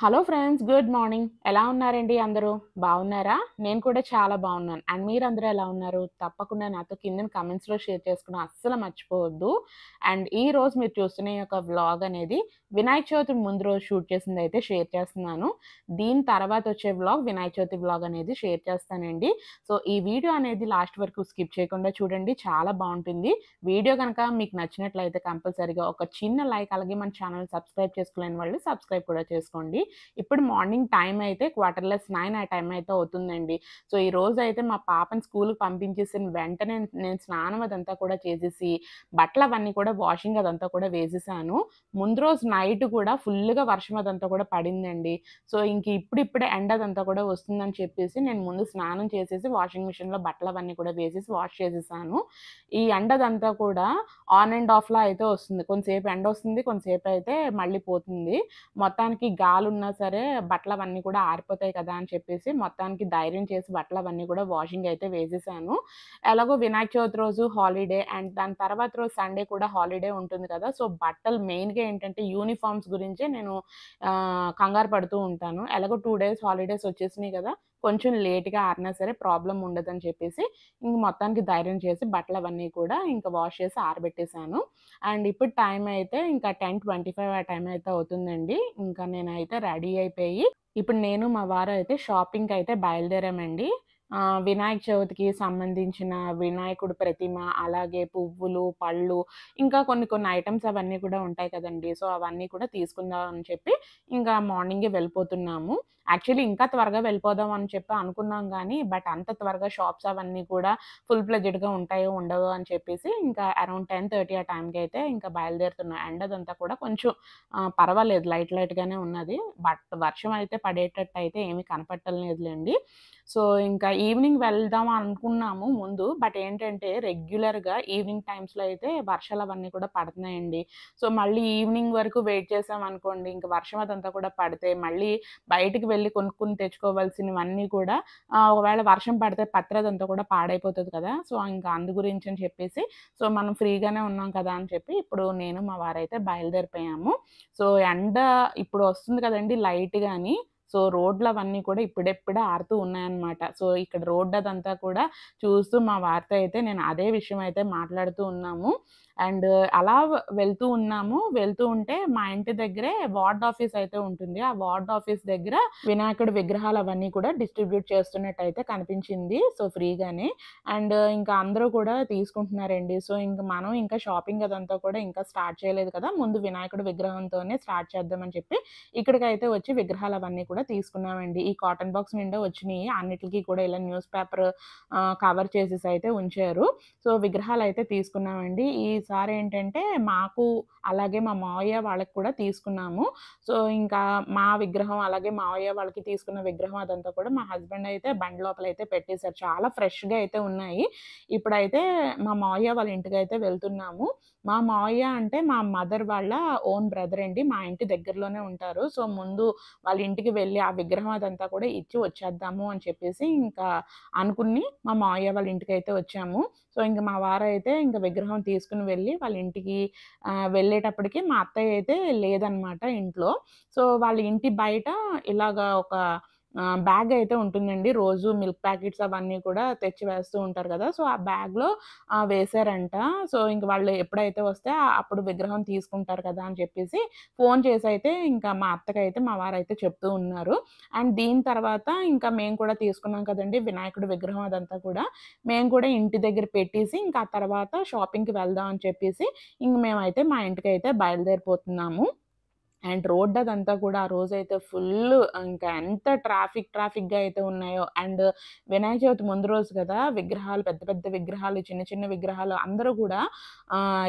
Hello friends, good morning. ఎలా ఉన్నారండి అందరూ? బాగున్నారా? నేను కూడా చాలా బాగున్నాను. అండ్ మీరందరూ ఎలా ఉన్నారు? తప్పకుండా నాతో కిందన కామెంట్స్‌లో షేర్ చేసుకోవడం అస్సలు మర్చిపోవద్దు. అండ్ ఈరోజు మీరు చూస్తున్న ఈ యొక్క వ్లాగ్ అనేది వినాయక చవితి ముందు రోజు షూట్ చేసిందైతే షేర్ చేస్తున్నాను. దీని తర్వాత వచ్చే వ్లాగ్ వినాయక చవితి వ్లాగ్ అనేది షేర్ చేస్తానండి. సో, ఈ వీడియో అనేది లాస్ట్ వరకు స్కిప్ చేయకుండా చూడండి. చాలా బావుంటుంది. వీడియో గనక మీకు నచ్చినట్లయితే కంపల్సరీగా ఒక చిన్న లైక్, అలాగే మన ఛానెల్ సబ్స్క్రైబ్ చేసుకోలేని వాళ్ళు సబ్స్క్రైబ్ కూడా చేసుకోండి. ఇప్పుడు మార్నింగ్ టైం అయితే 9:15 ఆ టైం అయితే అవుతుందండి. సో, ఈరోజైతే మా పాపని స్కూలుకి పంపించేసిన వెంటనే నేను స్నానం అదంతా కూడా చేసేసి, బట్టలవన్నీ కూడా వాషింగ్ అదంతా కూడా వేసేసాను. ముందు రోజు నైట్ కూడా ఫుల్లుగా వర్షం అదంతా కూడా పడిందండి. సో, ఇంక ఇప్పుడిప్పుడే ఎండ అదంతా కూడా వస్తుందని చెప్పేసి నేను ముందు స్నానం చేసేసి వాషింగ్ మిషన్‌లో బట్టలవన్నీ కూడా వేసేసి వాష్ చేసేసాను. ఈ ఎండదంతా కూడా ఆన్ అండ్ ఆఫ్‌లా అయితే వస్తుంది. కొంతసేపు ఎండొస్తుంది, కొంతసేపయితే మళ్ళీ పోతుంది. మొత్తానికి గాలున్నా సరే బట్టలవన్నీ కూడా ఆరిపోతాయి కదా అని చెప్పేసి మొత్తానికి ధైర్యం చేసి బట్టలవన్నీ కూడా వాషింగ్ అయితే వేసేసాను. ఎలాగో వినాయక చవితి రోజు హాలిడే అండ్ దాని తర్వాత రోజు సండే కూడా హాలిడే ఉంటుంది కదా! సో, బట్టలు మెయిన్‌గా ఏంటంటే యూనిఫార్మ్స్ గురించే నేను కంగారు పడుతూ ఉంటాను. ఎలాగో 2 డేస్ హాలిడేస్ వచ్చేసినాయి కదా! కొంచెం లేట్‌గా ఆరినా సరే ప్రాబ్లమ్ ఉండదని చెప్పేసి ఇంక మొత్తానికి ధైర్యం చేసి బట్టలవన్నీ కూడా ఇంక వాష్ చేసి ఆరబెట్టేసాను. అండ్ ఇప్పుడు టైం అయితే ఇంకా 10:25 ఆ టైం అయితే అవుతుందండి. ఇంకా నేనైతే రెడీ అయిపోయి, ఇప్పుడు నేను మా వారు అయితే షాపింగ్‌కయితే బయలుదేరామండి. వినాయక చవితికి సంబంధించిన వినాయకుడి ప్రతిమ, అలాగే పువ్వులు, పళ్ళు, ఇంకా కొన్ని కొన్ని ఐటెమ్స్ అవన్నీ కూడా ఉంటాయి కదండీ! సో, అవన్నీ కూడా తీసుకుందాం అని చెప్పి ఇంకా మార్నింగే వెళ్ళిపోతున్నాము. యాక్చువల్లీ ఇంకా త్వరగా వెళ్ళిపోదాం అని చెప్పి అనుకున్నాం గానీ, బట్ అంత త్వరగా షాప్స్ అవన్నీ కూడా ఫుల్ ఫ్లెడ్జెడ్‌గా ఉంటాయో, ఉండవో అని చెప్పేసి ఇంకా అరౌండ్ 10:30 ఆ టైంకయితే ఇంకా బయలుదేరుతున్నాం. ఎండ అదంతా కూడా కొంచెం పర్వాలేదు లైట్ లైట్‌గానే ఉన్నది. బట్ వర్షం అయితే పడేటట్టయితే ఏమి కనపడటం లేదులెండి. సో, ఇంకా ఈవినింగ్ వెళ్దాం అనుకున్నాము ముందు. బట్ ఏంటంటే రెగ్యులర్‌గా ఈవినింగ్ టైమ్స్‌లో అయితే వర్షాలవన్నీ కూడా పడుతున్నాయండి. సో, మళ్ళీ ఈవినింగ్ వరకు వెయిట్ చేసామనుకోండి, ఇంక వర్షం అదంతా కూడా పడితే మళ్ళీ బయటికి వెళ్లి కొనుక్కొని తెచ్చుకోవాల్సినవన్నీ కూడా ఒకవేళ వర్షం పడితే పత్రి అదంతా కూడా పాడైపోతది కదా! సో, ఇంకా అందు గురించని చెప్పేసి సో, మనం ఫ్రీగానే ఉన్నాం కదా అని చెప్పి ఇప్పుడు నేను మా వారైతే బయలుదేరిపోయాము. సో, ఎండ ఇప్పుడు వస్తుంది కదండీ లైట్‌గాని. సో, రోడ్లవన్నీ కూడా ఇప్పుడిప్పుడే ఆరుతూ ఉన్నాయన్నమాట. సో, ఇక్కడ రోడ్డదంతా కూడా చూస్తూ మా వారితో అయితే నేను అదే విషయం అయితే మాట్లాడుతూ ఉన్నాము. అండ్ అలా వెళ్తూ ఉన్నాము. వెళ్తూ ఉంటే మా ఇంటి దగ్గరే వార్డ్ ఆఫీస్ అయితే ఉంటుంది. ఆ వార్డ్ ఆఫీస్ దగ్గర వినాయకుడి విగ్రహాలవన్నీ కూడా డిస్ట్రిబ్యూట్ చేస్తున్నట్టయితే కనిపించింది. సో, ఫ్రీగానే. అండ్ ఇంకా అందరూ కూడా తీసుకుంటున్నారండి. సో, ఇంక మనం ఇంకా షాపింగ్ అదంతా కూడా ఇంకా స్టార్ట్ చేయలేదు కదా! ముందు వినాయకుడి విగ్రహంతోనే స్టార్ట్ చేద్దామని చెప్పి ఇక్కడికైతే వచ్చి విగ్రహాలవన్నీ కూడా తీసుకున్నామండి. ఈ కాటన్ బాక్స్ నిండా వచ్చినియి. అన్నిట్లికి కూడా ఇలా న్యూస్ పేపర్ కవర్ చేసేసయితే ఉంచారు. సో, విగ్రహాలయితే తీసుకున్నామండి. ఈసారి ఏంటంటే మాకు అలాగే మా మావయ్య వాళ్ళకి కూడా తీసుకున్నాము. సో, ఇంకా మా విగ్రహం అలాగే మావయ్య వాళ్ళకి తీసుకున్న విగ్రహం అదంతా కూడా మా హస్బెండ్ అయితే బండి లోపలైతే పెట్టేసారు. చాలా ఫ్రెష్‌గా అయితే ఉన్నాయి. ఇప్పుడైతే మా మావయ్య వాళ్ళ ఇంటికైతే వెళ్తున్నాము. మా మావయ్య అంటే మా మదర్ వాళ్ళ ఓన్ బ్రదర్ అండి. మా ఇంటి దగ్గరలోనే ఉంటారు. సో, ముందు వాళ్ళ ఇంటికి వెళ్లి ఆ విగ్రహం అదంతా కూడా ఇచ్చి వచ్చేద్దాము అని చెప్పేసి ఇంకా అనుకుని మా మావయ్య వాళ్ళ ఇంటికైతే వచ్చాము. సో, ఇంక మా వారైతే ఇంక విగ్రహం తీసుకొని వెళ్ళి వాళ్ళ ఇంటికి వెళ్ళేటప్పటికి మా అత్తయ్య అయితే లేదనమాట ఇంట్లో. సో, వాళ్ళ ఇంటి బయట ఇలాగా ఒక బ్యాగ్ అయితే ఉంటుందండి. రోజు మిల్క్ ప్యాకెట్స్ అవన్నీ కూడా తెచ్చి వేస్తూ ఉంటారు కదా! సో, ఆ బ్యాగ్‌లో వేశారంట. సో, ఇంక వాళ్ళు ఎప్పుడైతే వస్తే అప్పుడు విగ్రహం తీసుకుంటారు కదా! అని చెప్పేసి ఫోను చేసైతే ఇంకా మా అత్తకైతే మా వారైతే చెప్తూ ఉన్నారు. అండ్ దీని తర్వాత ఇంకా మేము కూడా తీసుకున్నాం కదండీ వినాయకుడి విగ్రహం అదంతా కూడా. మేము కూడా ఇంటి దగ్గర పెట్టేసి ఇంకా ఆ తర్వాత షాపింగ్‌కి వెళ్దాం అని చెప్పేసి ఇంక మేమైతే మా ఇంటికైతే బయలుదేరిపోతున్నాము. అండ్ రోడ్ అదంతా కూడా ఆ రోజైతే ఫుల్లు ఇంకా ఎంత ట్రాఫిక్‌గా అయితే ఉన్నాయో. అండ్ వినాయక చవితి ముందు రోజు కదా! విగ్రహాలు పెద్ద పెద్ద విగ్రహాలు, చిన్న చిన్న విగ్రహాలు అందరూ కూడా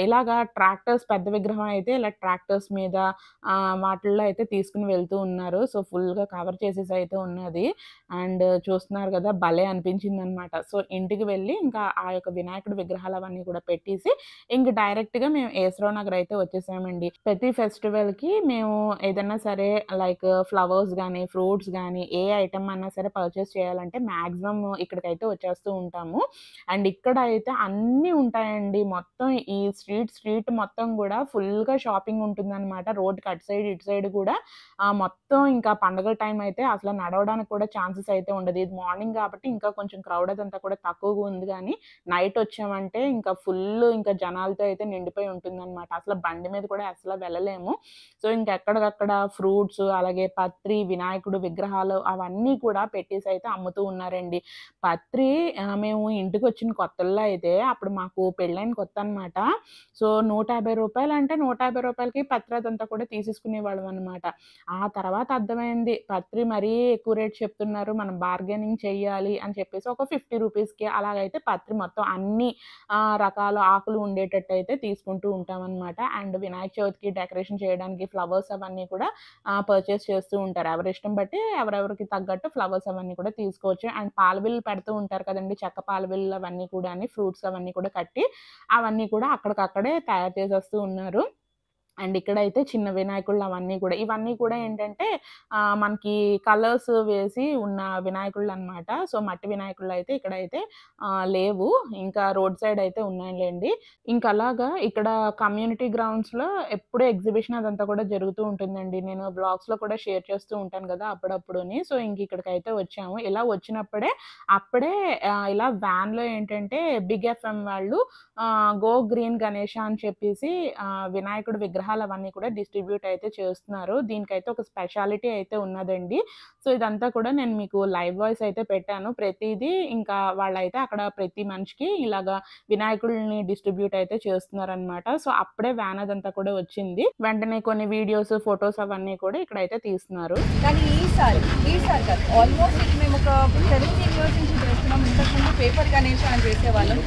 ఇలాగా ట్రాక్టర్స్ పెద్ద విగ్రహం అయితే ఇలా ట్రాక్టర్స్ మీద వాటిల్లో అయితే తీసుకొని వెళ్తూ ఉన్నారు. సో, ఫుల్‌గా కవర్ చేసేసి అయితే ఉన్నది. అండ్ చూస్తున్నారు కదా! భలే అనిపించిందనమాట. సో, ఇంటికి వెళ్ళి ఇంకా ఆ యొక్క వినాయకుడి విగ్రహాలు అవన్నీ కూడా పెట్టేసి ఇంక డైరెక్ట్‌గా మేము ఏసరావు నగర్ అయితే వచ్చేసామండి. ప్రతి ఫెస్టివల్‌కి మేము మేము ఏదన్నా సరే లైక్ ఫ్లవర్స్ గానీ, ఫ్రూట్స్ గానీ, ఏ ఐటెమ్ అన్నా సరే పర్చేస్ చేయాలంటే మాక్సిమం ఇక్కడికైతే వచ్చేస్తూ ఉంటాము. అండ్ ఇక్కడ అయితే అన్నీ ఉంటాయండి. మొత్తం ఈ స్ట్రీట్ మొత్తం గూడా ఫుల్‌గా షాపింగ్ ఉంటుందనమాట. రోడ్‌కి అటు సైడ్, ఇటు సైడ్ గూడా మొత్తం ఇంకా పండగల టైం అయితే అసలు నడవడానికి కూడా ఛాన్సెస్ అయితే ఉండదు. ఇది మార్నింగ్ గాబట్టి ఇంకా కొంచెం క్రౌడ్ అదంతా కూడా తక్కువగా ఉంది గానీ, నైట్ వచ్చామంటే ఇంకా ఫుల్లు ఇంకా జనాలతో అయితే నిండిపోయి ఉంటుందనమాట. అసలు బండి మీద కూడా అసల వెళ్ళలేము. సో, ఇంకెక్కడికక్కడ ఫ్రూట్స్, అలాగే పత్రి, వినాయకుడు విగ్రహాలు అవన్నీ కూడా పెట్టేసైతే అమ్ముతూ ఉన్నారండి. పత్రి మేము ఇంటికొచ్చిన కొత్తల్లో అయితే అప్పుడు మాకు పెళ్ళైన కొత్తనమాట. సో, రూ. 150 అంటే రూ. 150కి పత్రి అదంతా కూడా తీసేసుకునేవాళ్ళమనమాట. ఆ తర్వాత అర్థమైంది పత్రి మరీ ఎక్కువ రేట్ చెప్తున్నారు. మనం బార్గెనింగ్ చెయ్యాలి అని చెప్పేసి ఒక రూ. 50కి అలాగైతే పత్రి మొత్తం అన్ని రకాల ఆకులు ఉండేటట్టయితే తీసుకుంటూ ఉంటామనమాట. అండ్ వినాయక చవితికి డెకరేషన్ చేయడానికి ఫ్లవర్స్ అవన్నీ కూడా పర్చేస్ చేస్తూ ఉంటారు. ఎవరిష్టం బట్టి ఎవరెవరికి తగ్గట్టు ఫ్లవర్స్ అవన్నీ కూడా తీసుకోవచ్చు. అండ్ పాల బిళ్ళలు పెడుతూ ఉంటారు కదండీ! చెక్క పాల బిళ్ళలు అవన్నీ కూడాని ఫ్రూట్స్ అవన్నీ కూడా కట్టి అవన్నీ కూడా అక్కడికక్కడే తయారు చేసేస్తూ ఉన్నారు. అండ్ ఇక్కడైతే చిన్న వినాయకుళ్ళు అవన్నీ కూడా ఇవన్నీ కూడా ఏంటంటే మనకి కలర్స్ వేసి ఉన్న వినాయకుళ్ళనమాట. సో, మట్టి వినాయకుళ్ళయితే ఇక్కడైతే లేవు. ఇంకా రోడ్ సైడ్ అయితే ఉన్నాయిలెండి. ఇంక అలాగా ఇక్కడ కమ్యూనిటీ గ్రౌండ్స్‌లో ఎప్పుడూ ఎగ్జిబిషన్ అదంతా కూడా జరుగుతూ ఉంటుందండి. నేను వ్లాగ్స్‌లో కూడా షేర్ చేస్తూ ఉంటాను గదా! అప్పుడప్పుడుని. సో, ఇంక ఇక్కడికైతే వచ్చాము. ఇలా వచ్చినప్పుడే అప్పుడే ఇలా వ్యాన్‌లో ఏంటంటే బిగ్ ఎఫ్ఎం వాళ్ళు గో గ్రీన్ గణేష అని చెప్పేసి వినాయకుడి విగ్రహాలు అవన్నీ కూడా డిస్ట్రిబ్యూట్ అయితే చేస్తున్నారు. దీనికైతే ఒక స్పెషాలిటీ అయితే ఉన్నదండి. సో, ఇదంతా కూడా నేను మీకు లైవ్ వాయిస్ అయితే పెట్టాను. ప్రతీదీ ఇంకా వాళ్ళైతే అక్కడ ప్రతి మనిషికి ఇలాగా వినాయకుడిని డిస్ట్రిబ్యూట్ అయితే చేస్తున్నారనమాట. సో, అప్పుడే వ్యాన్ అదంతా కూడా వచ్చింది. వెంటనే కొన్ని వీడియోస్, ఫోటోస్ అవన్నీ కూడా ఇక్కడైతే తీస్తున్నారు. కానీ ఈసారి కాదు. ఆల్మోస్ట్ ఇది మేము ఒక 17 ఇయర్స్ నుంచి చేస్తున్నాం. ఇంతకుముందు పేపర్ గణేష అని చేసేవాళ్ళం.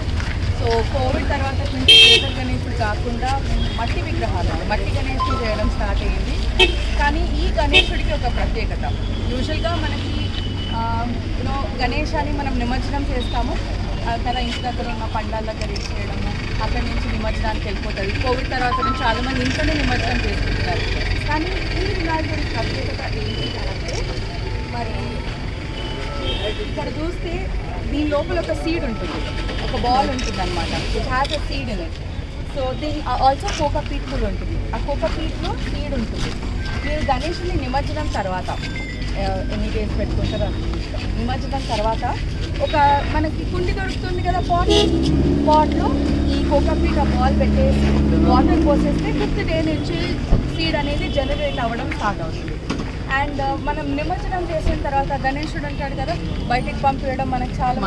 సో, కోవిడ్ తర్వాత నుంచి పేపర్ గణేశుడు కాకుండా మట్టి విగ్రహాలు, మట్టి గణేశుడు చేయడం స్టార్ట్ అయ్యింది. కానీ ఈ గణేశుడికి ఒక ప్రత్యేకత. యూజువల్గా మనకి గణేశాన్ని మనం నిమజ్జనం చేస్తాము కదా, ఇంటి దగ్గర ఉన్న పండాల దగ్గర చేయడము, అక్కడి నుంచి నిమజ్జనానికి వెళ్ళిపోతుంది. కోవిడ్ తర్వాత నుంచి చాలామంది ఇంట్లోనే నిమజ్జనం చేసుకుంటున్నారు. కానీ ఈ వినాయకుడి ప్రత్యేకత ఏంటి అంటే, మరి ఇక్కడ చూస్తే దీని లోపల ఒక సీడ్ ఉంటుంది, ఒక బాల్ ఉంటుంది అనమాట. It has a seed in it. So దీని ఆల్సో కోకా పీట్ కూడా ఉంటుంది. ఆ కోకా పీట్లో సీడ్ ఉంటుంది. మీరు గణేషుని నిమజ్జనం తర్వాత ఎన్ని డేస్ పెట్టుకుంటారో నిమజ్జనం తర్వాత ఒక మనకి కుండి దొరుకుతుంది కదా, పాట్లో ఈ కోకా పీట్ ఆ బాల్ పెట్టేసి వాటర్ పోసేస్తే 5th డే నుంచి సీడ్ అనేది జనరేట్ అవ్వడం స్టార్ట్ అవుతుంది. అండ్ మనం నిమజ్జనం చేసిన తర్వాత గణేశుడు అంటాడు కదా, బయటికి పంపించడం మనకు చాలా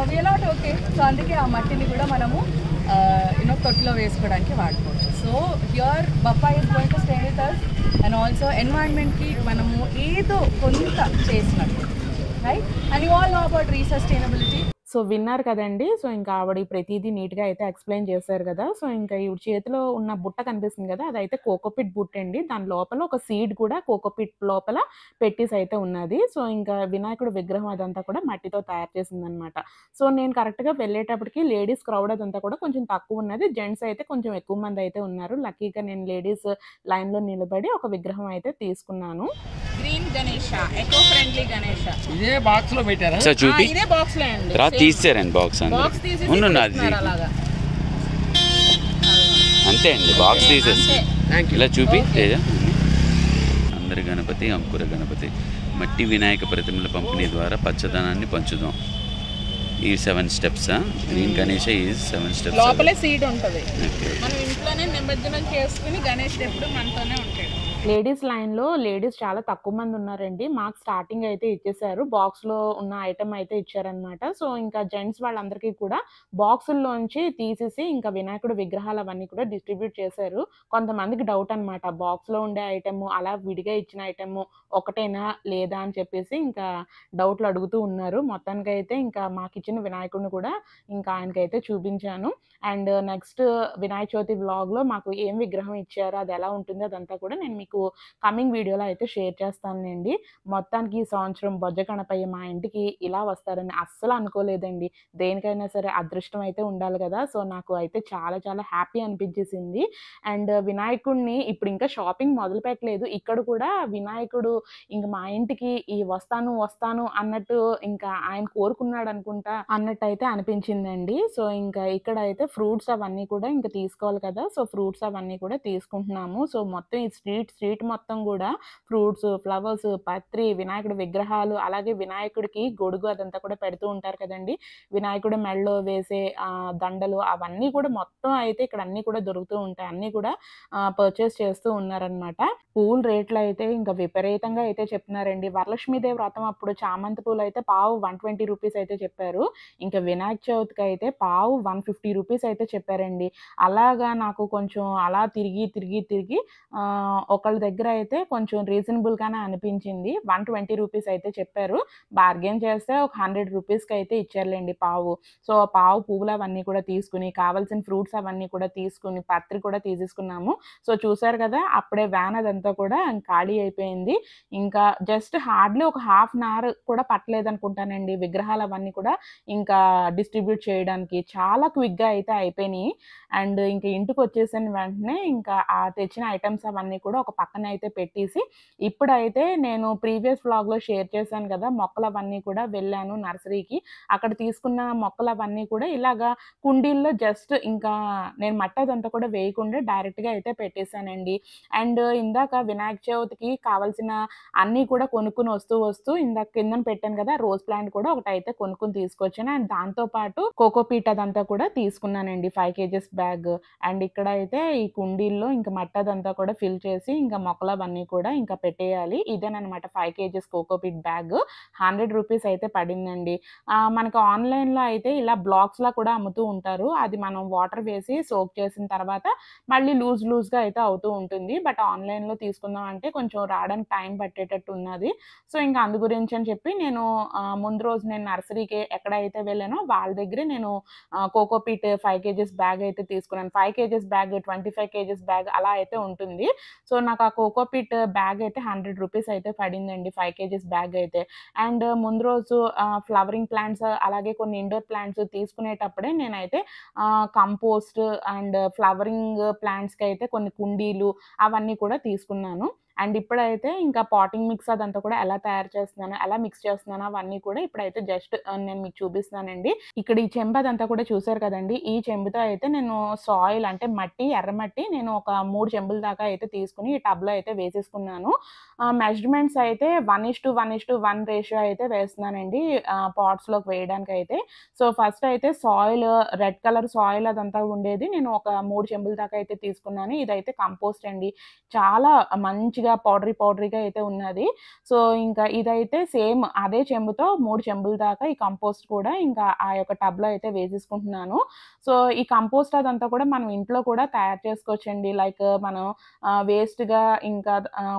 వీ నాట్ ఓకే. సో అందుకే ఆ మట్టిని కూడా మనము తొట్టులో వేసుకోవడానికి వాడుకోవచ్చు. So here Bappa is going to stay with us and also ఎన్వైరన్మెంట్కి మనము ఏదో కొంత చేసినట్టు, right? And you all know about resustainability. So, విన్నారు కదండీ! సో, ఇంకా ఆవిడ ప్రతీదీ నీట్‌గా అయితే ఎక్స్‌ప్లెయిన్ చేశారు గదా! సో, ఇంకా ఈవిడ చేతిలో ఉన్న బుట్ట కనిపిస్తుంది గదా! అదైతే కోకోపీట్ బుట్టండి. దాని లోపల ఒక సీడ్ కూడా కోకోపీట్ లోపల పెట్టేసైతే ఉన్నది. సో, ఇంకా వినాయకుడి విగ్రహం అదంతా కూడా మట్టితో తయారు చేసిందనమాట. సో, నేను కరెక్ట్‌గా వెళ్ళేటప్పటికి లేడీస్ క్రౌడ్ అదంతా కూడా కొంచెం తక్కువున్నది. జెంట్స్ అయితే కొంచెం ఎక్కువ మందయితే ఉన్నారు. లక్కీగా నేను లేడీస్ లైన్‌లో నిలబడి ఒక విగ్రహం అయితే తీసుకున్నాను. Green Ganesha, eco friendly Ganesha. ఇదే బాక్స్ లో పెట్టారా? సార్ చూపి. ఇదే బాక్స్ లో అండి. తీసారండి బాక్స్ అంతే అండి, బాక్స్ తీసేసి ఇలా చూపి. అందరి గణపతి, అంకుర గణపతి, మట్టి వినాయక ప్రతిమల పంపిణీ ద్వారా పచ్చదనాన్ని పంచుదాం. ఈ 7 స్టెప్స్. గ్రీన్ గణేష ఈ 7 స్టెప్స్. లోపలే సీడ్ ఉంటుంది. మనం ఇంట్లోనే నిమజ్జనం చేసుకుని గణేష్ ఎప్పుడు మనతోనే ఉంటాడు. లేడీస్ లైన్‌లో లేడీస్ చాలా తక్కువ మంది ఉన్నారండి. మాకు స్టార్టింగ్ అయితే ఇచ్చేసారు. బాక్స్‌లో ఉన్న ఐటెమ్ అయితే ఇచ్చారనమాట. సో, ఇంకా జెంట్స్ వాళ్ళందరికీ కూడా బాక్సుల్లోంచి తీసేసి ఇంకా వినాయకుడి విగ్రహాలు అవన్నీ కూడా డిస్ట్రిబ్యూట్ చేశారు. కొంతమందికి డౌట్ అనమాట. బాక్స్‌లో ఉండే ఐటెము అలా విడిగా ఇచ్చిన ఐటెము ఒకటేనా లేదా అని చెప్పేసి ఇంకా డౌట్లు అడుగుతూ ఉన్నారు. మొత్తానికైతే ఇంకా మాకిచ్చిన వినాయకుడిని కూడా ఇంకా ఆయనకైతే చూపించాను. అండ్ నెక్స్ట్ వినాయక చవితి వ్లాగ్‌లో మాకు ఏం విగ్రహం ఇచ్చారో అది ఎలా ఉంటుందో అదంతా కూడా నేను మీకు మీకు కమింగ్ వీడియోలో అయితే షేర్ చేస్తానులేండి. మొత్తానికి ఈ సంవత్సరం బొజ్జ గణపయ్య మా ఇంటికి ఇలా వస్తారని అస్సలు అనుకోలేదండి. దేనికైనా సరే అదృష్టం అయితే ఉండాలి కదా! సో, నాకు అయితే చాలా చాలా హ్యాపీ అనిపించేసింది. అండ్ వినాయకుడిని ఇప్పుడు ఇంకా షాపింగ్ మొదలు పెట్టలేదు. ఇక్కడ కూడా వినాయకుడు ఇంక మా ఇంటికి వస్తాను, వస్తాను అన్నట్టు ఇంకా ఆయన కోరుకున్నాడనుకుంటా అన్నట్టయితే అనిపించిందండి. సో, ఇంకా ఇక్కడైతే ఫ్రూట్స్ అవన్నీ కూడా ఇంక తీసుకోవాలి కదా! సో, ఫ్రూట్స్ అవన్నీ కూడా తీసుకుంటున్నాము. సో, మొత్తం ఈ స్ట్రీట్ మొత్తం గూడా ఫ్రూట్స్, ఫ్లవర్స్, పత్రి, వినాయకుడి విగ్రహాలు, అలాగే వినాయకుడికి గొడుగు అదంతా కూడా పెడుతూ ఉంటారు కదండీ! వినాయకుడి మెడలో వేసే దండలు అవన్నీ కూడా మొత్తం అయితే ఇక్కడ అన్నీ కూడా దొరుకుతూ ఉంటాయి. అన్నీ కూడా పర్చేస్ చేస్తూ ఉన్నారనమాట. పూల రేట్లయితే ఇంకా విపరీతంగా అయితే చెప్తున్నారండి. వరలక్ష్మీదేవి వ్రతం అప్పుడు చామంతి పూలయితే పావు 120 రూపీస్ అయితే చెప్పారు. ఇంకా వినాయక చవితికయితే పావు 150 రూపీస్ అయితే చెప్పారండి. అలాగా నాకు కొంచెం అలా తిరిగి ఒకళ్ళ దగ్గర అయితే కొంచెం రీజనబుల్‌గానే అనిపించింది. 120 రూపీస్ అయితే చెప్పారు. బార్గెయిన్ చేస్తే ఒక 100 రూపీస్‌కయితే ఇచ్చారులెండి పావు. సో, పావు పువ్వులు అవన్నీ కూడా తీసుకొని, కావాల్సిన ఫ్రూట్స్ అవన్నీ కూడా తీసుకొని, పత్రి కూడా తీసేసుకున్నాము. సో, చూసారు కదా! అప్పుడే వ్యాన్ అదంతా కూడా ఖాళీ అయిపోయింది. ఇంకా జస్ట్ హార్డ్‌లీ ఒక హాఫ్ అన్ అవర్ కూడా పట్టలేదనుకుంటానండి. విగ్రహాలు అవన్నీ కూడా ఇంకా డిస్ట్రిబ్యూట్ చేయడానికి. చాలా క్విక్‌గా అయితే అయిపోయినియి. అండ్ ఇంక ఇంటికొచ్చేసిన వెంటనే ఇంకా తెచ్చిన ఐటెమ్స్ అవన్నీ కూడా ఒక పక్కన అయితే పెట్టేసి, ఇప్పుడైతే నేను ప్రీవియస్ వ్లాగ్‌లో షేర్ చేశాను కదా! మొక్కలవన్నీ కూడా వెళ్ళాను నర్సరీకి. అక్కడ తీసుకున్న మొక్కలవన్నీ కూడా ఇలాగా కుండీల్లో జస్ట్ ఇంకా నేను మట్టి అదంతా కూడా వేయకుండా డైరెక్ట్‌గా అయితే పెట్టేసానండి. అండ్ ఇందాక వినాయక చవితికి కావాల్సిన అన్నీ కూడా కొనుక్కొని వస్తూ ఇందాక కిందన పెట్టాను కదా! రోజ్ ప్లాంట్ కూడా ఒకటైతే కొనుక్కొని తీసుకొచ్చాను. అండ్ దాంతో పాటు కోకోపీట్ అదంతా కూడా తీసుకున్నానండి 5 కేజీస్ బ్యాగ్. అండ్ ఇక్కడైతే ఈ కుండీల్లో ఇంక మట్టి అదంతా కూడా ఫిల్ చేసి ఇంకా మొక్కలవన్నీ కూడా ఇంకా పెట్టేయాలి. ఇదేననమాట 5 కేజీస్ కోకోపీట్ బ్యాగ్. 100 రూపీస్ అయితే పడిందండి. మనకు ఆన్‌లైన్‌లో అయితే ఇలా బ్లాక్స్‌లా కూడా అమ్ముతూ ఉంటారు. అది మనం వాటర్ వేసి సోక్ చేసిన తర్వాత మళ్ళీ లూజ్‌గా అయితే అవుతూ ఉంటుంది. బట్ ఆన్‌లైన్‌లో తీసుకుందాం అంటే కొంచెం రావడానికి టైం పట్టేటట్టు ఉన్నది. సో, ఇంక అందు గురించని చెప్పి నేను ముందు రోజు నేను నర్సరీకి ఎక్కడైతే వెళ్ళానో వాళ్ళ దగ్గరే నేను కోకోపీట్ 5 కేజీస్ బ్యాగ్ అయితే తీసుకున్నాను. 5 కేజీస్ బ్యాగ్, 25 కేజీస్ బ్యాగ్ అలా అయితే ఉంటుంది. సో, నాకు ఆ కోకోపీట్ బ్యాగ్ అయితే 100 రూపీస్ అయితే పడిందండి 5 కేజీస్ బ్యాగ్ అయితే. అండ్ ముందు రోజు ఫ్లవరింగ్ ప్లాంట్స్ అలాగే కొన్ని ఇండోర్ ప్లాంట్స్ తీసుకునేటప్పుడే నేనైతే కంపోస్ట్ అండ్ ఫ్లవరింగ్ ప్లాంట్స్‌కైతే కొన్ని కుండీలు అవన్నీ కూడా తీసుకున్నాను. అండ్ ఇప్పుడైతే ఇంకా పాటింగ్ మిక్స్ అదంతా కూడా ఎలా తయారు చేస్తున్నానో, ఎలా మిక్స్ చేస్తున్నానో అవన్నీ కూడా ఇప్పుడైతే జస్ట్ నేను మీకు చూపిస్తున్నానండి. ఇక్కడ ఈ చెంబు అదంతా కూడా చూసారు కదండీ! ఈ చెంబుతో అయితే నేను సాయిల్ అంటే ఎర్రమట్టి నేను ఒక 3 చెంబుల దాకా అయితే తీసుకొని ఈ టబ్‌లో అయితే వేసేసుకున్నాను. మెజర్‌మెంట్స్ అయితే 1:1:1 రేషియో అయితే వేస్తున్నానండి పాట్స్‌లోకి వేయడానికైతే. సో, ఫస్ట్ అయితే సాయిల్ రెడ్ కలర్ సాయిల్ అదంతా ఉండేది. నేను ఒక 3 చెంబుల దాకా అయితే తీసుకున్నాను. ఇదైతే కంపోస్ట్ అండి. చాలా మంచిగా పౌడరీగా అయితే ఉన్నది. సో, ఇంకా ఇదైతే సేమ్ అదే చెంబుతో 3 చెంబుల దాకా ఈ కంపోస్ట్ కూడా ఇంకా ఆ యొక్క టబ్‌లో అయితే వేసేసుకుంటున్నాను. సో, ఈ కంపోస్ట్ అదంతా కూడా మనం ఇంట్లో కూడా తయారు చేసుకోవచ్చండి. లైక్ మనం వేస్ట్‌గా ఇంకా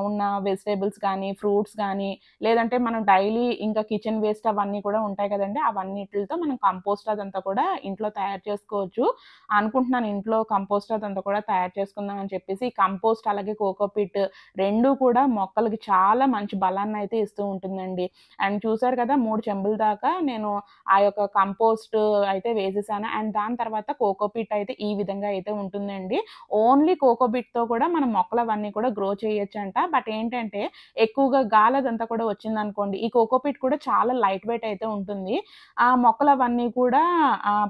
ఉన్న వెజిటబుల్స్ గానీ, ఫ్రూట్స్ గానీ, లేదంటే మనం డైలీ ఇంకా కిచెన్ వేస్ట్ అవన్నీ కూడా ఉంటాయి కదండీ! అవన్నిటిలతో మనం కంపోస్ట్ అదంతా కూడా ఇంట్లో తయారు చేసుకోవచ్చు. అనుకుంటున్నాను ఇంట్లో కంపోస్ట్ అదంతా కూడా తయారు చేసుకుందాం అని చెప్పేసి. ఈ కంపోస్ట్ అలాగే కోకోపీట్ 2 కూడా మొక్కలకి చాలా మంచి బలాన్నయితే ఇస్తూ ఉంటుందండి. అండ్ చూసారు కదా! 3 చెంబుల దాకా నేను ఆ యొక్క కంపోస్ట్ అయితే వేసేసాను. అండ్ దాని తర్వాత కోకోపీట్ అయితే ఈ విధంగా అయితే ఉంటుందండి. ఓన్లీ కోకోపీట్‌తో కూడా మనం మొక్కలవన్నీ కూడా గ్రో చేయొచ్చంట. బట్ ఏంటంటే ఎక్కువగా గాలదంతా కూడా వచ్చిందనుకోండి, ఈ కోకోపీట్ కూడా చాలా లైట్ వెయిట్ అయితే ఉంటుంది. ఆ మొక్కలవన్నీ కూడా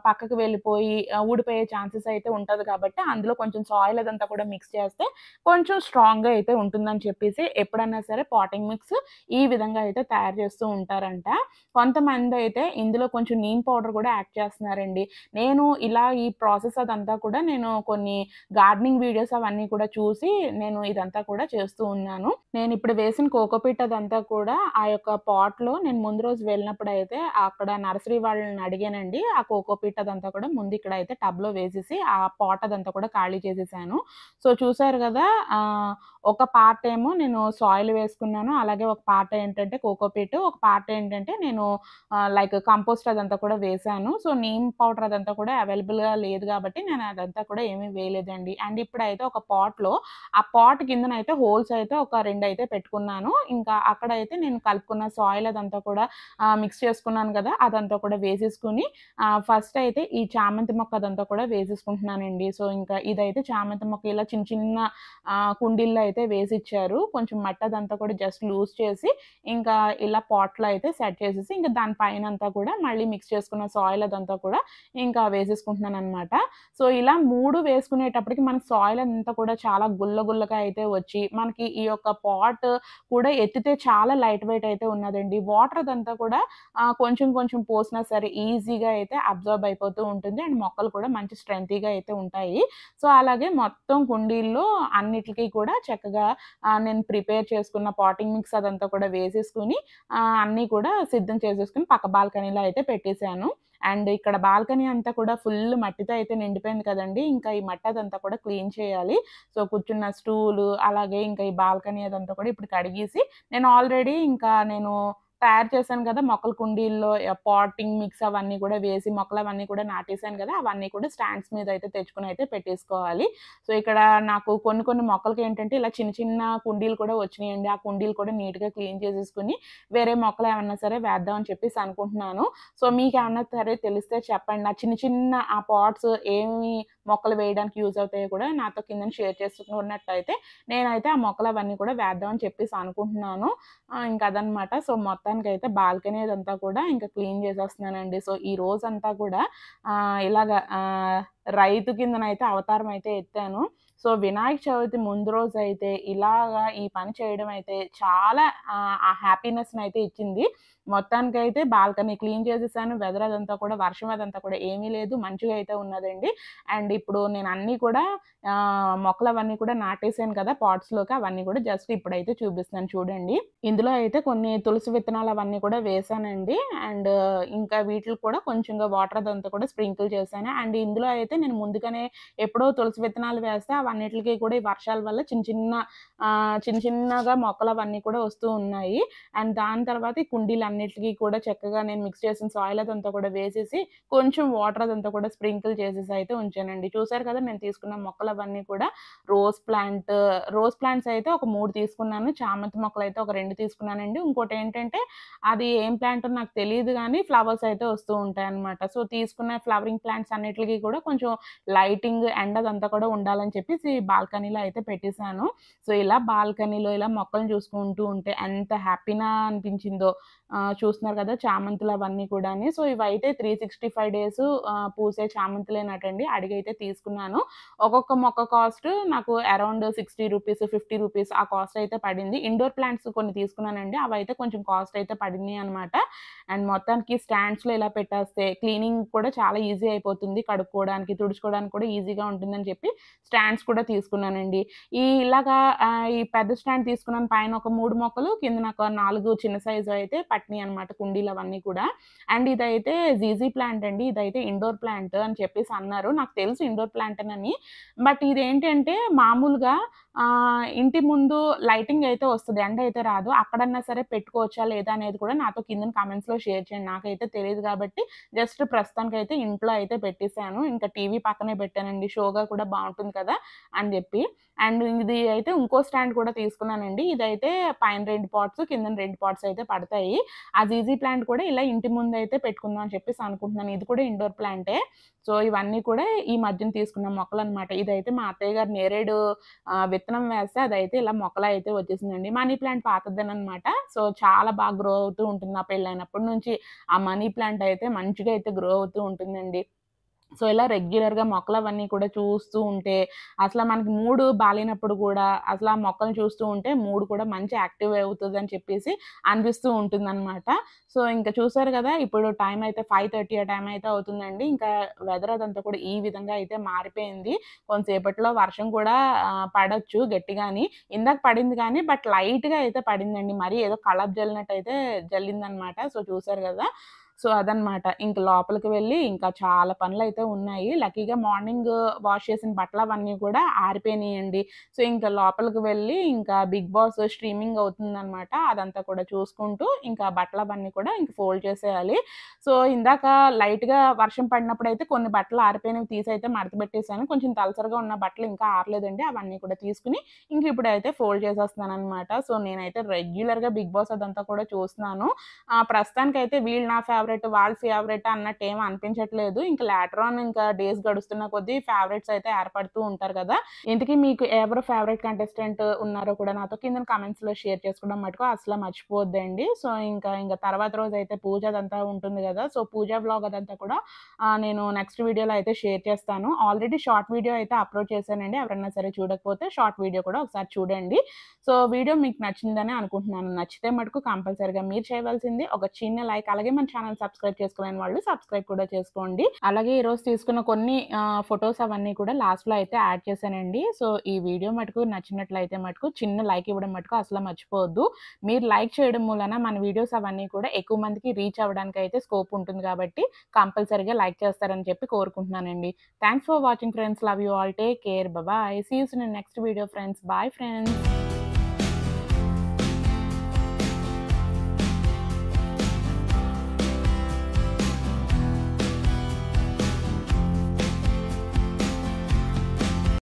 పక్కకు వెళ్ళిపోయి ఊడిపోయే ఛాన్సెస్ అయితే ఉంటది కాబట్టి అందులో కొంచెం సాయిల్ అదంతా కూడా మిక్స్ చేస్తే కొంచెం స్ట్రాంగ్‌గా అయితే ఉంటుందని చెప్పేసి ఎప్పుడైనా సరే పాటింగ్ మిక్స్ ఈ విధంగా అయితే తయారు చేస్తూ ఉంటారంట. కొంతమందయితే ఇందులో కొంచెం నీమ్ పౌడర్ కూడా యాడ్ చేస్తున్నారండి. నేను ఇలా ఈ ప్రాసెస్ అదంతా కూడా నేను కొన్ని గార్డెనింగ్ వీడియోస్ అవన్నీ కూడా చూసి నేను ఇదంతా కూడా చేస్తూ ఉన్నాను. నేనిప్పుడు వేసిన కోకోపీట్ అదంతా కూడా ఆ యొక్క పాట్‌లో నేను ముందు రోజు వెళ్ళినప్పుడైతే అక్కడ నర్సరీ వాళ్ళని అడిగానండి. ఆ కోకోపీట్ అదంతా కూడా ముందు ఇక్కడైతే టబ్‌లో వేసేసి ఆ పాట్ అదంతా కూడా ఖాళీ చేసేసాను. సో, చూసారు గదా! ఒక పార్ట్ పార్ట్ ఏమో నేను సాయిల్ వేసుకున్నాను. అలాగే ఒక పార్ట్ ఏంటంటే కోకోపీట్, ఒక పార్ట్ ఏంటంటే నేను లైక్ కంపోస్ట్ అదంతా కూడా వేశాను. సో, నీమ్ పౌడర్ అదంతా కూడా అవైలబుల్‌గా లేదు గాబట్టి నేను అదంతా కూడా ఏమీ వేయలేదండి. అండ్ ఇప్పుడైతే ఒక పాట్‌లో ఆ పాట్ కిందనైతే హోల్స్ అయితే ఒక 2 అయితే పెట్టుకున్నాను. ఇంకా అక్కడైతే నేను కలుపుకున్న సాయిల్ అదంతా కూడా మిక్స్ చేసుకున్నాను గదా! అదంతా కూడా వేసేసుకొని ఫస్ట్ అయితే ఈ చామంతి మొక్క అదంతా కూడా వేసేసుకుంటున్నానండి. సో, ఇంకా ఇదైతే చామంతి మొక్క ఇలా చిన్న చిన్న కుండీల్లో అయితే వేసిచ్చారు. కొంచెం మట్టి అదంతా కూడా జస్ట్ లూజ్ చేసి, ఇంకా ఇలా పాట్‌లో అయితే సెట్ చేసేసి, ఇంకా దాని పైనంతా కూడా మళ్ళీ మిక్స్ చేసుకున్న సాయిల్ అదంతా కూడా ఇంకా వేసేసుకుంటున్నాననమాట. సో, ఇలా 3 వేసుకునేటప్పటికి మనకి సాయిల్ అంతా కూడా చాలా గుల్ల గుల్లగా అయితే వచ్చి, మనకి ఈ యొక్క పాట్ కూడా ఎత్తితే చాలా లైట్ వెయిట్ అయితే ఉన్నదండి. వాటర్ అదంతా కూడా కొంచెం కొంచెం పోసినా సరే ఈజీగా అయితే అబ్జార్బ్ అయిపోతూ ఉంటుంది. అండ్ మొక్కలు కూడా మంచి స్ట్రెంతీగా అయితే ఉంటాయి. సో, అలాగే మొత్తం కుండీల్లో అన్నిట్లికి కూడా చక్కగా నేను ప్రిపేర్ చేసుకున్న పాటింగ్ మిక్స్ అదంతా కూడా వేసేసుకొని అన్నీ కూడా సిద్ధం చేసేసుకొని పక్క బాల్కనీలో అయితే పెట్టేసాను. అండ్ ఇక్కడ బాల్కనీ అంతా కూడా ఫుల్ మట్టితో అయితే నిండిపోయింది కదండీ! ఇంకా ఈ మట్టి అదంతా కూడా క్లీన్ చేయాలి. సో, కూర్చున్న స్టూలు అలాగే ఇంకా ఈ బాల్కనీ అదంతా కూడా ఇప్పుడు కడిగేసి నేను ఆల్రెడీ ఇంకా తయారు చేశాను గదా! మొక్కల కుండీల్లో పాటింగ్ మిక్స్ అవన్నీ కూడా వేసి మొక్కలవన్నీ కూడా నాటేసాను గదా! అవన్నీ కూడా స్టాండ్స్ మీద అయితే తెచ్చుకొని అయితే పెట్టేసుకోవాలి. సో, ఇక్కడ నాకు కొన్ని కొన్ని మొక్కలకేంటంటే ఇలా చిన్న చిన్న కుండీలు కూడా వచ్చినియండి. ఆ కుండీలు కూడా నీట్‌గా క్లీన్ చేసేసుకొని వేరే మొక్కలేమన్నా సరే వేద్దాం అని చెప్పేసి అనుకుంటున్నాను. సో, మీకేమన్నా సరే తెలిస్తే చెప్పండి. ఆ చిన్న చిన్న ఆ పాట్స్ ఏమి మొక్కలు వేయడానికి యూజ్ అవుతాయో కూడా నాతో కిందన షేర్ చేసుకున్నట్టయితే నేనైతే ఆ మొక్కలవన్నీ కూడా వేద్దాం అని చెప్పేసి అనుకుంటున్నాను. ఇంక అదనమాట. సో, మొత్తానికైతే బాల్కనీ అదంతా కూడా ఇంకా క్లీన్ చేసేస్తున్నానండి. సో, ఈ రోజంతా కూడా ఇలాగ రైతు కిందనైతే అవతారం అయితే ఎత్తాను. సో, వినాయక చవితి ముందు రోజైతే ఇలాగా ఈ పని చేయడం అయితే చాలా ఆ హ్యాపీనెస్‌నైతే ఇచ్చింది. మొత్తానికైతే బాల్కనీ క్లీన్ చేసేసాను. వెదర్ అదంతా కూడా వర్షం అదంతా కూడా ఏమీ లేదు. మంచిగా అయితే ఉన్నదండి. అండ్ ఇప్పుడు నేను అన్నీ కూడా మొక్కలవన్నీ కూడా నాటేసాను కదా! పాట్స్‌లోకి అవన్నీ కూడా జస్ట్ ఇప్పుడైతే చూపిస్తున్నాను చూడండి. ఇందులో అయితే కొన్ని తులసి విత్తనాలు అవన్నీ కూడా వేశానండి. అండ్ ఇంకా వీటిలికి కూడా కొంచెంగా వాటర్ అదంతా కూడా స్ప్రింకిల్ చేశాను. అండ్ ఇందులో అయితే నేను ముందుగానే ఎప్పుడో తులసి విత్తనాలు వేస్తే అవన్నిట్లికి కూడా ఈ వర్షాల వల్ల చిన్న చిన్నగా మొక్కలవన్నీ కూడా వస్తూ ఉన్నాయి. అండ్ దాని తర్వాత ఈ కుండీలన్నిట్లికి కూడా చక్కగా నేను మిక్స్ చేసిన సాయిల్ అదంతా కూడా వేసేసి కొంచెం వాటర్ అదంతా కూడా స్ప్రింకిల్ చేసేసి అయితే ఉంచానండి. చూసారు కదా! నేను తీసుకున్న మొక్కలవన్నీ కూడా రోజ్ ప్లాంట్స్ అయితే ఒక 3 తీసుకున్నాను. చామంతి మొక్కలైతే ఒక 2 తీసుకున్నానండి. ఇంకోటేంటంటే అది ఏం ప్లాంటో నాకు తెలీదు గానీ ఫ్లవర్స్ అయితే వస్తూ ఉంటాయన్నమాట. సో, తీసుకున్న ఫ్లవరింగ్ ప్లాంట్స్ అన్నిట్లికి కూడా కొంచెం లైటింగ్, ఎండ అదంతా కూడా ఉండాలని చెప్పేసి బాల్కనీలో అయితే పెట్టేసాను. సో, ఇలా బాల్కనీలో ఇలా మొక్కల్ని చూసుకుంటూ ఉంటే ఎంత హ్యాపీగా అనిపించిందో. చూస్తున్నారు కదా! చామంతులు అవన్నీ కూడాని. సో, ఇవైతే 365 డేస్ పూసే చామంతులేనటండి. అడిగైతే తీసుకున్నాను. ఒక్కొక్క మొక్క కాస్ట్ నాకు అరౌండ్ ₹60, ₹50 ఆ కాస్ట్ అయితే పడింది. ఇండోర్ ప్లాంట్స్ కొన్ని తీసుకున్నానండి. అవైతే కొంచెం కాస్ట్ అయితే పడినియి అనమాట. అండ్ మొత్తానికి స్టాండ్స్‌లో ఇలా పెట్టేస్తే క్లీనింగ్ కూడా చాలా ఈజీ అయిపోతుంది. కడుక్కోవడానికి, తుడుచుకోవడానికి కూడా ఈజీగా ఉంటుందని చెప్పి స్టాండ్స్ కూడా తీసుకున్నానండి. ఇలాగా ఈ పెద్ద స్టాండ్ తీసుకున్నాను. పైన ఒక 3 మొక్కలు, కిందన ఒక 4 చిన్న సైజు అయితే పట్టినియనమాట కుండీలవన్నీ కూడా. అండ్ ఇదైతే జీజీ ప్లాంట్ అండి. ఇదైతే ఇండోర్ ప్లాంట్ అని చెప్పేసి అన్నారు. నాకు తెలుసు ఇండోర్ ప్లాంటేనని. బట్ ఇదేంటంటే మామూలుగా ఇంటి ముందు లైటింగ్ అయితే వస్తది. ఎండ అయితే రాదు. అక్కడన్నా సరే పెట్టుకోవచ్చా లేదా అనేది కూడా నాతో కిందన కామెంట్స్‌లో షేర్ చేయండి. నాకైతే తెలీదు కాబట్టి జస్ట్ ప్రస్తుతానికైతే ఇంట్లో అయితే పెట్టేసాను. ఇంకా టీవీ పక్కనే పెట్టానండి. షోగా కూడా బావుంటుంది కదా! అని జెప్పి. అండ్ ఇది అయితే ఇంకో స్టాండ్ కూడా తీసుకున్నానండి. ఇదైతే పైన 2 పాట్స్, కిందన 2 పాట్స్ అయితే పడతాయి. ఆ జీజీ ప్లాంట్ కూడా ఇలా ఇంటి ముందయితే పెట్టుకుందాం అని చెప్పేసి అనుకుంటున్నాను. ఇది కూడా ఇండోర్ ప్లాంటే. సో, ఇవన్నీ కూడా ఈ మధ్యన తీసుకున్న మొక్కలనమాట. ఇదైతే మా అత్తయ్య గారు నేరేడు విత్తనం వేస్తే అదైతే ఇలా మొక్కలా అయితే వచ్చేసిందండి. Money plant పాతదేననమాట. సో, చాలా బాగా గ్రో అవుతూ ఉంటుంది. నా పెళ్ళైనప్పటి నుంచి ఆ మనీ ప్లాంట్ అయితే మంచిగా అయితే గ్రో అవుతూ ఉంటుందండి. సో, ఇలా రెగ్యులర్‌గా మొక్కలవన్నీ కూడా చూస్తూ ఉంటే, అసల మనకి మూడ్ బాలేనప్పుడు గూడా, అసల ఆ మొక్కల్ని చూస్తూ ఉంటే మూడ్ కూడా మంచి యాక్టివ్ అవుతదని చెప్పేసి అనిపిస్తూ ఉంటుందనమాట. సో, ఇంక చూసారు గదా! ఇప్పుడు టైం అయితే 5:30 ఆ టైం అయితే అవుతుందండి. ఇంకా వెదర్ అదంతా కూడా ఈ విధంగా అయితే మారిపోయింది. కొంతసేపట్లో వర్షం కూడా పడొచ్చు గట్టిగాని. ఇందాక పడింది గానీ, బట్ లైట్‌గా అయితే పడిందండి. మరీ ఏదో కళ్ళకు జల్లినట్టయితే జల్లిందనమాట. సో, చూసారు గదా! సో అదనమాట. ఇంక లోపలికి వెళ్ళి ఇంకా చాలా పనులైతే ఉన్నాయి. లక్కీగా మార్నింగ్ వాష్ చేసిన బట్టలు అవన్నీ కూడా ఆరిపోయినాయండి. సో ఇంకా లోపలికి వెళ్ళి ఇంకా 'బిగ్ బాస్' స్ట్రీమింగ్ అవుతుందనమాట. అదంతా కూడా చూసుకుంటూ ఇంకా బట్టలు అవన్నీ కూడా ఇంక ఫోల్డ్ చేసేయాలి. సో ఇందాక లైట్‌గా వర్షం పడినప్పుడైతే కొన్ని బట్టలు ఆరిపోయినవి తీసైతే మడత పెట్టేసాను. కొంచెం తలసరిగా ఉన్న బట్టలు ఇంకా ఆరలేదండి. అవన్నీ కూడా తీసుకొని ఇంక ఇప్పుడైతే ఫోల్డ్ చేసేస్తున్నాననమాట. సో నేనైతే రెగ్యులర్‌గా 'బిగ్ బాస్' అదంతా కూడా చూస్తున్నాను. ప్రస్తుతానికైతే వీళ్ళు నా ఫేవరెట్, వాళ్ళ ఫేవరెట్ అన్నట్టు ఏమి అనిపించట్లేదు. ఇంకా లేటర్ ఆన్ ఇంకా డేస్ గడుస్తున్న కొద్దీ ఫేవరెట్స్ అయితే ఏర్పడుతూ ఉంటారు కదా! ఇంతకీ మీకు ఎవరు ఫేవరెట్ కంటెస్టెంట్ ఉన్నారో కూడా నాతో కిందన కామెంట్స్‌లో షేర్ చేసుకోవడం మటుకు అసల మర్చిపోవద్దండి. సో ఇంకా తర్వాత రోజైతే పూజ అదంతా ఉంటుంది గదా! సో పూజ వ్లాగ్ అదంతా కూడా నేను నెక్స్ట్ వీడియోలో అయితే షేర్ చేస్తాను. ఆల్రెడీ షార్ట్ వీడియో అయితే అప్‌లోడ్ చేశానండి. ఎవరైనా సరే చూడకపోతే షార్ట్ వీడియో కూడా ఒకసారి చూడండి. సో వీడియో మీకు నచ్చిందని అనుకుంటున్నాను. నచ్చితే మటుకు కంపల్సరీగా మీరు చేయవలసింది ఒక చిన్న లైక్, అలాగే మన ఛానల్ సబ్స్క్రైబ్ చేసుకోలేని వాళ్ళు సబ్స్క్రైబ్ కూడా చేసుకోండి. అలాగే ఈరోజు తీసుకున్న కొన్ని ఫోటోస్ అవన్నీ కూడా లాస్ట్‌లో అయితే యాడ్ చేశానండి. సో ఈ వీడియో మటుకు నచ్చినట్లయితే మటుకు చిన్న లైక్ ఇవ్వడం మటుకు అసలు మర్చిపోవద్దు. మీరు లైక్ చేయడం మూలన మన వీడియోస్ అవన్నీ కూడా ఎక్కువ మందికి రీచ్ అవ్వడానికి అయితే స్కోప్ ఉంటుంది కాబట్టి కంపల్సరీగా లైక్ చేస్తారని చెప్పి కోరుకుంటున్నానండి. Thanks for watching friends. Love you all. Take care. Bye. See you soon in next video friends. Bye friends.